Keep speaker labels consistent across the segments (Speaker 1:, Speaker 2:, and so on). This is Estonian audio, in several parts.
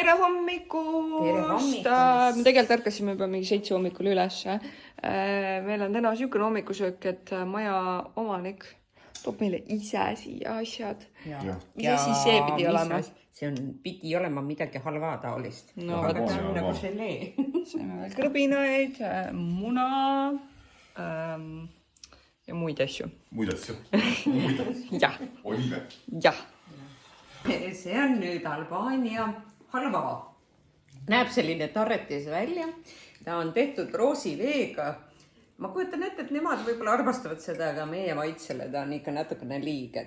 Speaker 1: tere hommikust! Me tegelikult ärkasime juba mingi 7 hommikul üles. Meil on täna siukene hommikusöök, et maja omanik toob meile ise siia asjad. Mis asi see pidi olema?
Speaker 2: See pidi olema midagi halva taolist.
Speaker 1: No,
Speaker 2: aga ta on nagu želee.
Speaker 1: Saime veel kõrbinaid, muna ja muid asju.
Speaker 3: Muid asju?
Speaker 1: Jah.
Speaker 3: Olive?
Speaker 1: Jah.
Speaker 2: See on nüüd Albaania halva. Näeb selline tarretis välja. Ta on tehtud roosiveega. Ma kujutan ette, et nemad võib-olla armastavad seda, aga meie maitsele ta on ikka natukene liig.
Speaker 3: Ma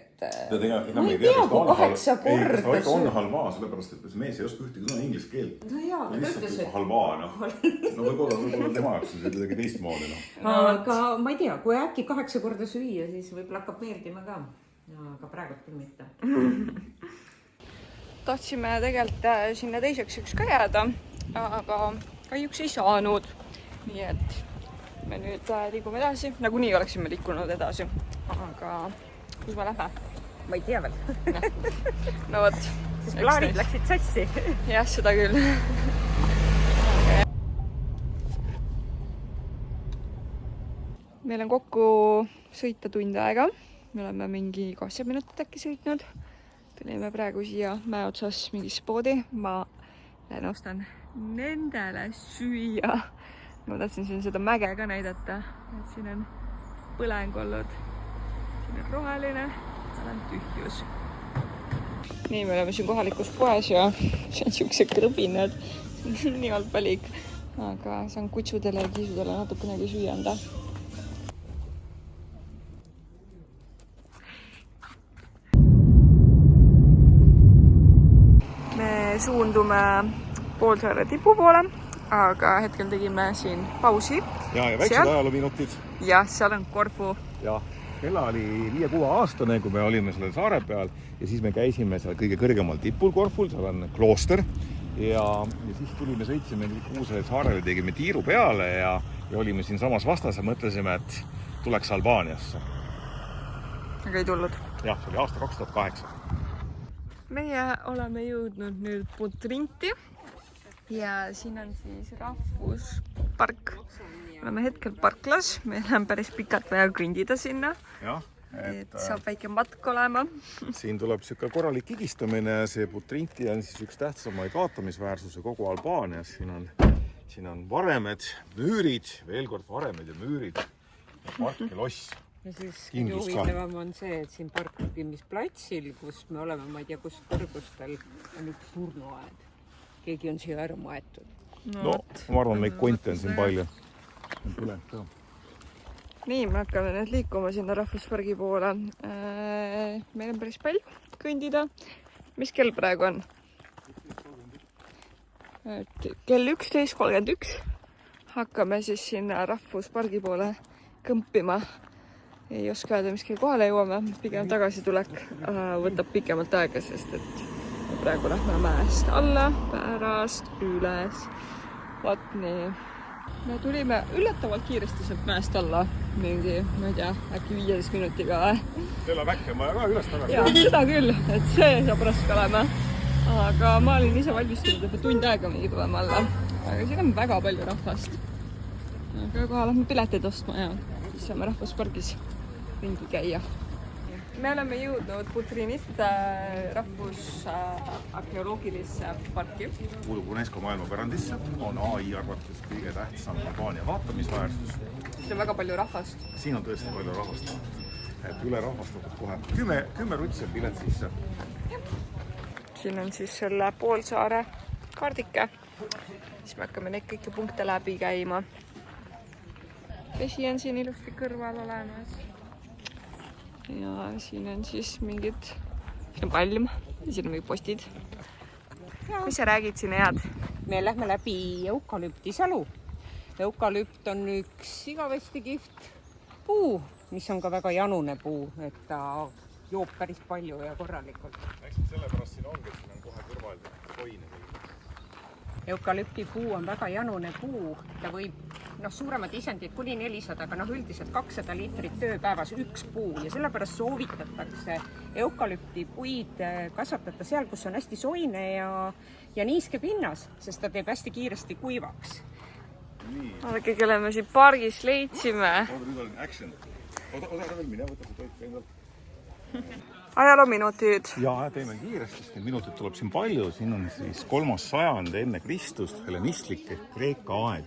Speaker 2: ei tea, kui 8 korda.
Speaker 3: Ta ikka on halva, sellepärast, et see mees ei oska ühtegi sõna inglise keelt.
Speaker 2: No jaa, aga ta ütles, et...
Speaker 3: Halva, No võib-olla tema jaoks on see kuidagi teistmoodi.
Speaker 2: Aga ma ei tea, kui äkki 8 korda süüa, siis võib-olla hakkab meeldima ka. Aga praegu küll mitte.
Speaker 1: Tahtsime tegelikult sinna teiseks üks ka jääda, aga kahjuks ei saanud. Nii et me nüüd liigume edasi. Nagunii oleksime liikunud edasi. Aga kus me lähme?
Speaker 2: Ma ei tea veel.
Speaker 1: No võt.
Speaker 2: Sest plaarid läksid sassi.
Speaker 1: Jah, seda küll. Meil on kokku sõita tund aega. Me oleme mingi 20 minutit äkki sõitnud. Tulime praegu siia mäe otsas mingisse poodi. Ma lähen ostan nendele süüa. Ma tahtsin siin seda mäge ka näidata. Et siin on põleng olnud. Siin on roheline. Seal on tühjus. Nii, me oleme siin kohalikus poes ja see on siuksed kõrbinad. Nii halb valik. Aga saan kutsudele ja kiisudele natukenegi süüa anda. Suundume Poolsaare tipu poole, aga hetkel tegime siin pausi.
Speaker 3: Ja väiksed ajaloominutid.
Speaker 1: Ja, seal on Korfu.
Speaker 3: Ja, Ella oli 5-6 aastane, kui me olime selle saare peal ja siis me käisime seal kõige kõrgemal tipul Korful, seal on klooster ja siis tulime, sõitsime kuusele saarele, tegime tiiru peale ja olime siin samas vastas ja mõtlesime, et tuleks Albaaniasse.
Speaker 1: Aga ei tulnud.
Speaker 3: Jah, see oli aasta 2008.
Speaker 1: Meie oleme jõudnud nüüd Putrinti ja siin on siis rahvuspark. Oleme hetkel parklas, meil on päris pikalt vaja kõndida sinna.
Speaker 3: Jah,
Speaker 1: et saab väike matk olema.
Speaker 3: Siin tuleb siuke korralik igistamine. See Putrinti on siis üks tähtsamaid vaatamisväärsuse kogu Albaanias. Siin on varemed, müürid, veel kord varemed ja müürid. Park ja loss.
Speaker 2: Ja siis huvitavam on see, et siin parkimisplatsil, kus me oleme, ma ei tea, kus kõrgustel on üks surnuaed. Keegi on siia ära maetud.
Speaker 3: No, ma arvan, neid konte on siin palju.
Speaker 1: Nii, me hakkame nüüd liikuma sinna rahvuspargi poole. Meil on päris palju kõndida. Mis kell praegu on? Kell 11:31. Hakkame siis sinna rahvuspargi poole kõmpima. Ei oska öelda, mis kell kohale jõuame. Pigem tagasitulek võtab pikemalt aega, sest et praegu lähme mäest alla, pärast üles. Vaat nii. Me tulime üllatavalt kiiresti sealt mäest alla. Mingi, ma ei tea, äkki 15 minutiga.
Speaker 3: Teil on väkke maja ka üles tagasi.
Speaker 1: Jaa, seda küll, et see saab raske olema. Aga ma olin ise valmistunud, et tund aega mingi tulema alla. Aga siin on väga palju rahvast. Aga kohe lähme piletid ostma ja siis saame rahvuspargis ringi käia. Me oleme jõudnud Putrinist rahvusarheoloogilisse parki.
Speaker 3: Kuulub UNESCO maailmapärandisse, on AI arvates kõige tähtsam Albaania vaatamisväärsus.
Speaker 1: Siin on väga palju rahvast.
Speaker 3: Siin on tõesti palju rahvast. Et üle rahvastatud kohe. 10 rutsi on pilet sisse.
Speaker 1: Siin on siis selle Poolsaare kaardike. Siis me hakkame neid kõiki punkte läbi käima. Vesi on siin ilusti kõrval olemas. Ja siin on siis mingid, siin on palm ja siin on mingid postid. Mis sa räägid siin head?
Speaker 2: Me lähme läbi eukalüptisalu. Eukalüpt on üks igavesti kihvt puu, mis on ka väga janune puu, et ta joob päris palju ja korralikult.
Speaker 3: Eks sellepärast siin ongi, et siin on kohe kõrval toine.
Speaker 2: Eukalüpti puu on väga janune puu, ta võib noh, suuremad isendid kuni 400, aga noh, üldiselt 200 liitrit ööpäevas üks puu ja sellepärast soovitatakse eukalüptipuid kasvatada seal, kus on hästi soine ja niiske pinnas, sest ta teeb hästi kiiresti kuivaks.
Speaker 1: Vaadake, kelle me siin pargis leidsime.
Speaker 3: Nüüd on action. Oda veel mine, võta see toit endalt.
Speaker 1: Ajaloominutid.
Speaker 3: Ja teeme kiiresti, sest neid minutit tuleb siin palju. Siin on siis 3. sajand enne Kristust, helenistlik Kreeka aeg.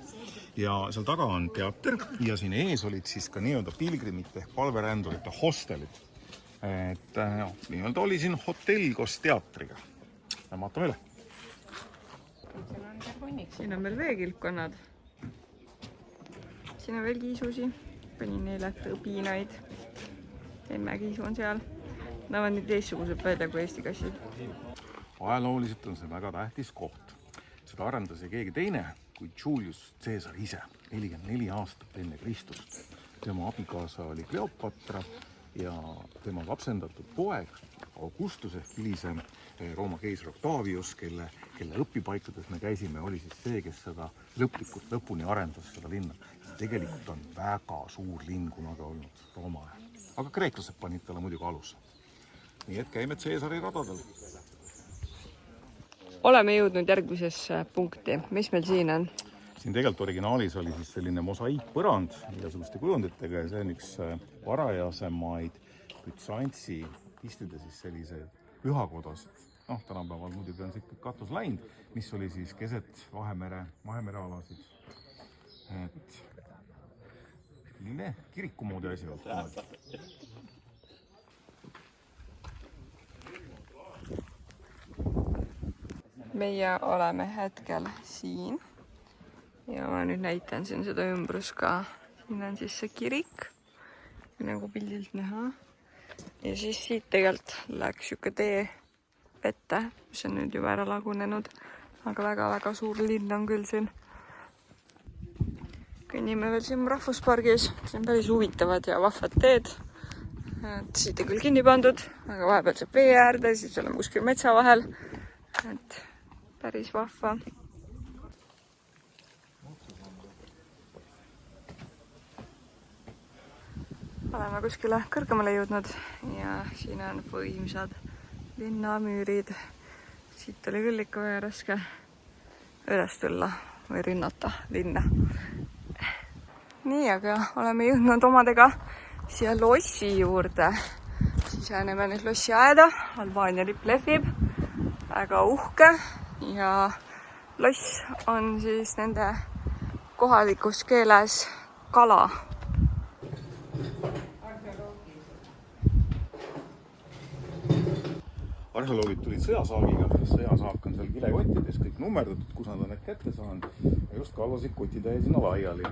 Speaker 3: Ja seal taga on teater ja siin ees olid siis ka nii-öelda pilgrimite ehk palverändurite hostelid. Et nii-öelda oli siin hotell koos teatriga. Ja vaatame üle.
Speaker 1: Siin on veel veekilpkonnad. Siin on veel kiisusi. Panin neile õbinaid. Emmekiisu on seal. Nad on nii teistsugused välja kui Eesti kassid.
Speaker 3: Ajalooliselt on see väga tähtis koht. Seda arendas keegi teine kui Julius Caesar ise, 44 aastat enne Kristust. Tema abikaasa oli Kleopatra ja tema lapsendatud poeg Augustus ehk hilisem Rooma keisar Octavius, kelle õpipaikades me käisime, oli siis see, kes seda lõplikult lõpuni arendas seda linna. Tegelikult on väga suur linn kunagi olnud Rooma ajal. Aga kreeklased panid talle muidugi aluse. Nii et käime Caesari radadel.
Speaker 1: Oleme jõudnud järgmisesse punkti. Mis meil siin on?
Speaker 3: Siin tegelikult originaalis oli siis selline mosaiikpõrand igasuguste kujunditega ja see on üks varajasemaid Bütsantsi pistide siis sellise pühakodasid. Noh, tänapäeval muidugi on see katus läinud, mis oli siis keset Vahemerealasid. Et selline kiriku moodi asi olnud.
Speaker 1: Meie oleme hetkel siin ja ma nüüd näitan siin seda ümbrus ka. Siin on siis see kirik, nagu pildilt näha. Ja siis siit tegelikult läks siuke tee vette, mis on nüüd juba ära lagunenud. Aga väga-väga suur linn on küll siin. Kõnnime veel siin rahvuspargis. See on päris huvitavad ja vahvad teed. Siit on küll kinni pandud, aga vahepeal saab vee äärde, siis oleme kuskil metsa vahel. Et päris vahva. Oleme kuskile kõrgemale jõudnud ja siin on võimsad linnamüürid. Siit oli küll ikka väga raske üles tulla või rünnata linna. Nii, aga oleme jõudnud omadega siia lossi juurde. Siseneme nüüd lossi aeda, Albaania lipp lehvib. Väga uhke ja loss on siis nende kohalikus keeles kala.
Speaker 3: Arheoloogid tulid sõjasaagiga, sõjasaak on seal kilekottides, kõik nummerdatud, kus nad on need kätte saanud ja just kalvasid kotitäie sinna laiali.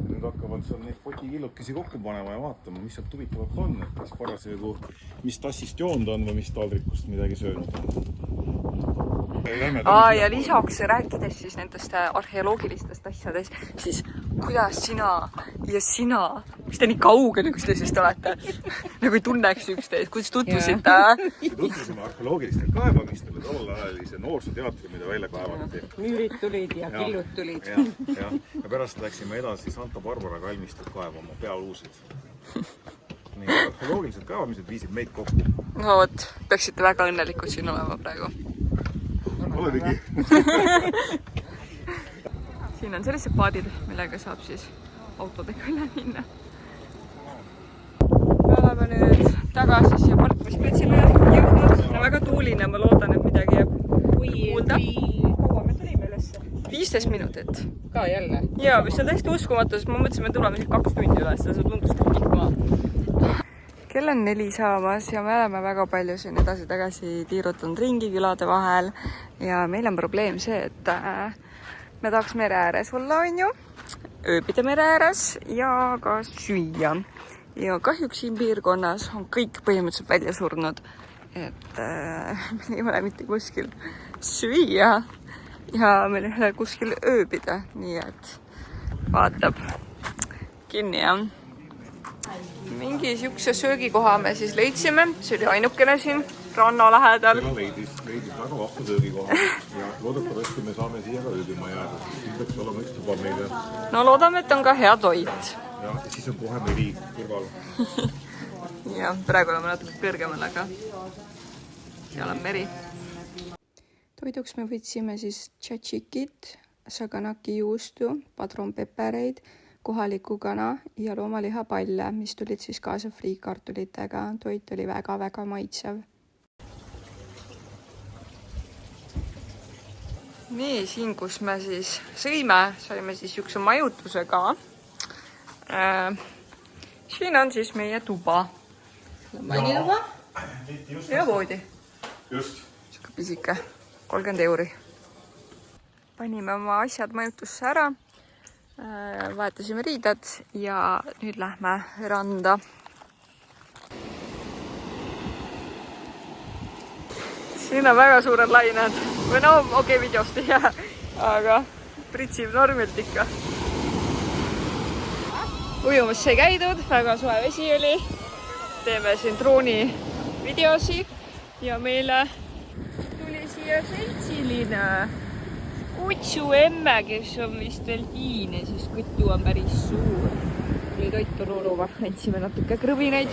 Speaker 3: Nüüd hakkavad seal neid kotikillukesi kokku panema ja vaatama, mis sealt huvitavat on, et kas parasjagu mis tassist joond on või mis taldrikust midagi söönud on.
Speaker 1: Ja lisaks rääkides siis nendest arheoloogilistest asjadest, siis kuidas sina ja sina, miks te nii kaugel üksteisest olete? Nagu ei tunneks üksteist, kuidas tutvusite?
Speaker 3: Tutvusime arheoloogilistele kaevamistele, tollel ajal oli see noorsooteatri, mida välja kaevati.
Speaker 2: Müürid tulid ja killud tulid.
Speaker 3: Ja pärast läksime edasi Santa Barbara kalmistut kaevama, pealuusid. Nii, arheoloogilised kaevamised viisid meid kokku.
Speaker 1: No vot, peaksite väga õnnelikud siin olema praegu.
Speaker 3: Oledegi.
Speaker 1: Siin on sellised paadid, millega saab siis autodega üle minna. Me oleme nüüd tagasi siia parkmisplatsile jõudnud. Väga tuuline, ma loodan, et midagi jääb kuulda.
Speaker 2: Kaua me tulime ülesse?
Speaker 1: 15 minutit.
Speaker 2: Ka jälle?
Speaker 1: Jaa, mis on täiesti uskumatu, sest ma mõtlesin, et tuleme 2 tundi üles ja see tundus tikma. Kell on 4 saamas ja me oleme väga palju siin edasi-tagasi tiirutanud ringi külade vahel ja meil on probleem see, et me tahaks mere ääres olla, on ju, ööbida mere ääres ja ka süüa. Ja kahjuks siin piirkonnas on kõik põhimõtteliselt välja surnud, et meil ei ole mitte kuskil süüa ja meil ei ole kuskil ööbida, nii et vaatab kinni, jah. Mingi siukse söögikoha me siis leidsime, see oli ainukene siin ranna lähedal.
Speaker 3: Ela leidis väga vahva söögikoha ja loodetavasti me saame siia ka ööbima jääda. Siin peaks olema üks tuba meile.
Speaker 1: No loodame, et on ka hea toit.
Speaker 3: Ja siis on kohe meri kõrval.
Speaker 1: Ja praegu oleme natuke kõrgemal, aga seal on meri. Toiduks me võtsime siis tšatšikit, saganaki juustu, padronpepereid, kohaliku kana ja loomalihapalle, mis tulid siis kaasa friikartulitega. Toit oli väga-väga maitsev. Nii, siin kus me siis sõime, saime siis üks majutuse ka. Siin on siis meie tuba. Mainituba ja voodi.
Speaker 3: Just.
Speaker 1: Siuke pisike, 30 €. Panime oma asjad majutusse ära, vahetasime riided ja nüüd lähme randa. Siin on väga suured lained. Või no, okei, videost ei jää, aga pritsib normilt ikka. Ujumas sai käidud, väga soe vesi oli. Teeme siin drooni videosi ja meile tuli siia seltsiline kutsu emme, kes on vist veel tiine, sest kutu on päris suur. Tuli toitu nooruma, andsime natuke krõvinaid.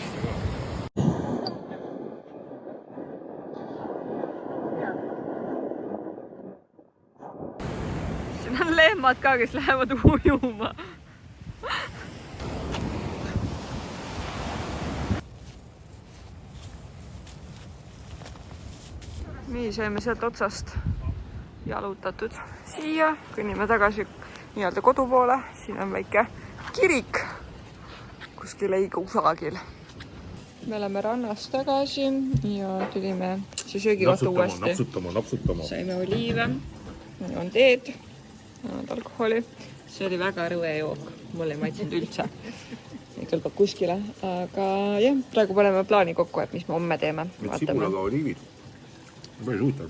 Speaker 1: Siin on lehmad ka, kes lähevad ujuma. Nii saime sealt otsast jalutatud siia, kõnnime tagasi nii-öelda kodu poole. Siin on väike kirik kuskil ei kusagil. Me oleme rannast tagasi ja tulime see söögikohta uuesti.
Speaker 3: Napsutama.
Speaker 1: Saime oliive, on teed, on alkoholi. See oli väga rõve jook, mulle ei maitsenud üldse. Ei kõlbab kuskile, aga jah, praegu paneme plaani kokku, et mis me homme teeme.
Speaker 3: Need sibulaga oliivid. Päris huvitav.